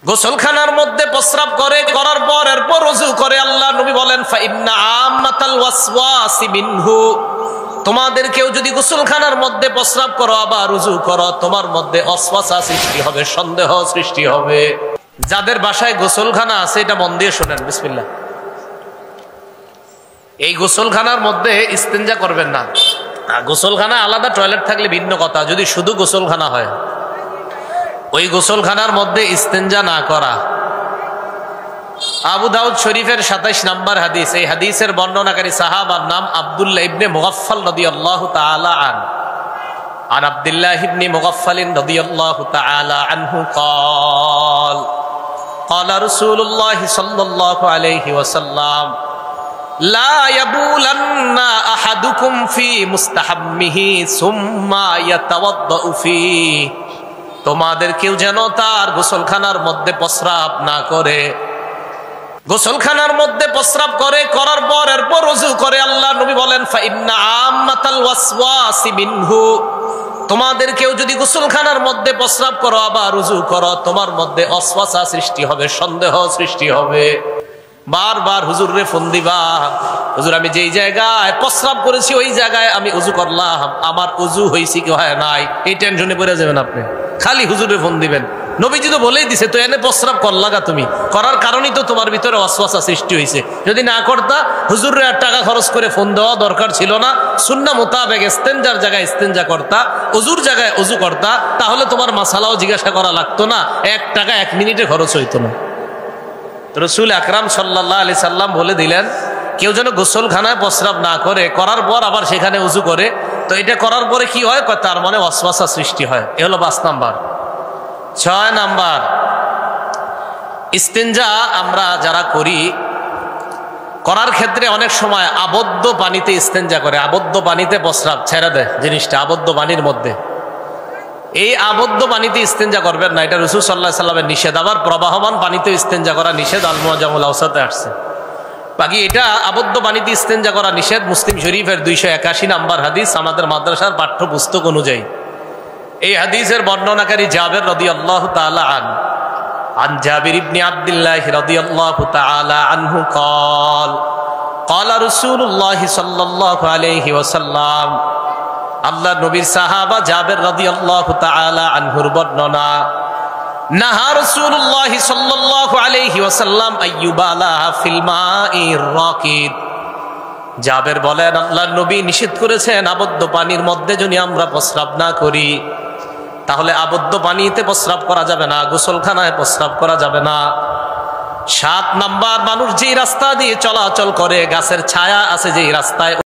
গোসলখানার মধ্যে প্রস্রাব করে, করার পর এরপর ওযু করে। আল্লাহ নবী বলেন ফাইন্না আম্মাতাল ওয়াসওয়াসি মিনহু, তোমাদের কেউ যদি গোসলখানার মধ্যে প্রস্রাব করো আবার ওযু করো, তোমার মধ্যে ওয়াসওয়াসা সৃষ্টি হবে, সন্দেহ সৃষ্টি হবে। যাদের বাসায় গোসলখানা আছে এটা মন দিয়ে শোনেন, বিসমিল্লাহ। এই গোসলখানার মধ্যে ইস্তেঞ্জা করবেন না। গোসলখানা আলাদা, টয়লেট থাকলে ভিন্ন কথা। যদি শুধু গোসলখানা হয়, ওই গোসলখানার মধ্যে ইস্তেঞ্জা না করা। আবু দাউদ শরীফের 27 নম্বর হাদিস। এই হাদিসের বর্ণনাকারী সাহাবার নাম আব্দুল্লাহ ইবনে মুগাফফাল রাদিয়াল্লাহু তাআলা আনহু। عن عبد الله بن مغفل رضي الله تعالى عنه قال قال رسول الله صلى الله عليه وسلم لا يبولن أحدكم في مستحمه ثم يتوضأ فيه, তোমাদের কেউ যেন তার গোসলখানার মধ্যে প্রস্রাব না করে। গোসলখানার মধ্যে প্রস্রাব করে, করার পর এরপর ওযু করে। আল্লাহ নবী বলেন ফাইন্না আম্মাতাল ওয়াসওয়াসি মিনহু, তোমাদের কেউ যদি গোসলখানার মধ্যে প্রস্রাব করো আবার ওযু করো, তোমার মধ্যে ওয়াসওয়াসা সৃষ্টি হবে, সন্দেহ সৃষ্টি হবে। বারবার হুজুরে ফোন দিবা, হুজুর আমি যেই জায়গায় প্রস্রাব করেছি ওই জায়গায় আমি ওযু করলাম, আমার ওযু হয়েছে কি হয় নাই, এই টেনশনে পড়ে যাবেন আপনি। খালি হুজুরে ফোন দিবেন। নবীজি তো বলেই দিছে, তো এনে প্রস্রাব করলাগা, তুমি করার কারণেই তো তোমার ভিতরে ওয়াসওয়াসা সৃষ্টি হয়েছে। যদি না করতা হুজুরে আর টাকা খরচ করে ফোন দেওয়া দরকার ছিল না। সুন্নাহ মোতাবেক ইস্তেঞ্জার জায়গায় ইস্তেঞ্জা করতা, ওযুর জায়গায় ওযু করতা, তাহলে তোমার মাসালাও জিজ্ঞাসা করা লাগতো না, 1 টাকা 1 মিনিটে খরচ হইতো না। রাসূল আকরাম সাল্লাল্লাহু আলাইহি সাল্লাম বলে দিলেন কেউ যেন গোসলখানায় প্রস্রাব না করে, করার পর আবার সেখানে ওযু করে। তো এটা করার পরে কি হয়, তার মানে ওয়াসওয়াসা সৃষ্টি হয়। এ হলো 5 নাম্বার। 6 নাম্বার, ইস্তেঞ্জা আমরা যারা করি, করার ক্ষেত্রে অনেক সময় আবদ্ধ পানিতে ইস্তেঞ্জা করে, আবদ্ধ পানিতে প্রস্রাব ছেড়ে দেয় জিনিসটা আবদ্ধ পানির মধ্যে। এই আবদ্ধ পানিতে ইস্তেঞ্জা করবেন না, এটা রাসূল সাল্লাল্লাহু আলাইহি সাল্লামের নিষেধ। আবার প্রবাহমান পানিতে ইস্তেঞ্জা করা নিষেধ, আল মুআজামুল আওসাতে আসছে। বাকি এটা আবদ্ধ পানিতে ইস্তেঞ্জা করা নিষেধ, মুসলিম শরীফের 281 নম্বর হাদিস, আমাদের মাদ্রাসার পাঠ্যপুস্তক অনুযায়ী। এই হাদিসের বর্ণনাকারী জাবের রাদিয়াল্লাহু তাআলা আনহু, عن جابر بن عبد الله رضي الله تعالى عنه قال قال رسول الله صلى الله عليه وسلم, আল্লাহ নবীর সাহাবা জাবের রাদিয়াল্লাহু তাআলা আনহুর বর্ণনা, নাহা রাসূলুল্লাহ সাল্লাল্লাহু আলাইহি ওয়াসাল্লাম আইয়ুবালা ফিল মাইর রাকিদ। জাবের বলেন আল্লাহর নবী নিষেধ করেছেন আবদ্ধ পানির মধ্যে যদি আমরা প্রস্রাব না করি, তাহলে আবদ্ধ পানিতে প্রস্রাব করা যাবে না, গোসলখানায় প্রস্রাব করা যাবে না। 7 নাম্বার, মানুষ যেই রাস্তা দিয়ে চলাচল করে, গাছের ছায়া আছে যেই রাস্তায়,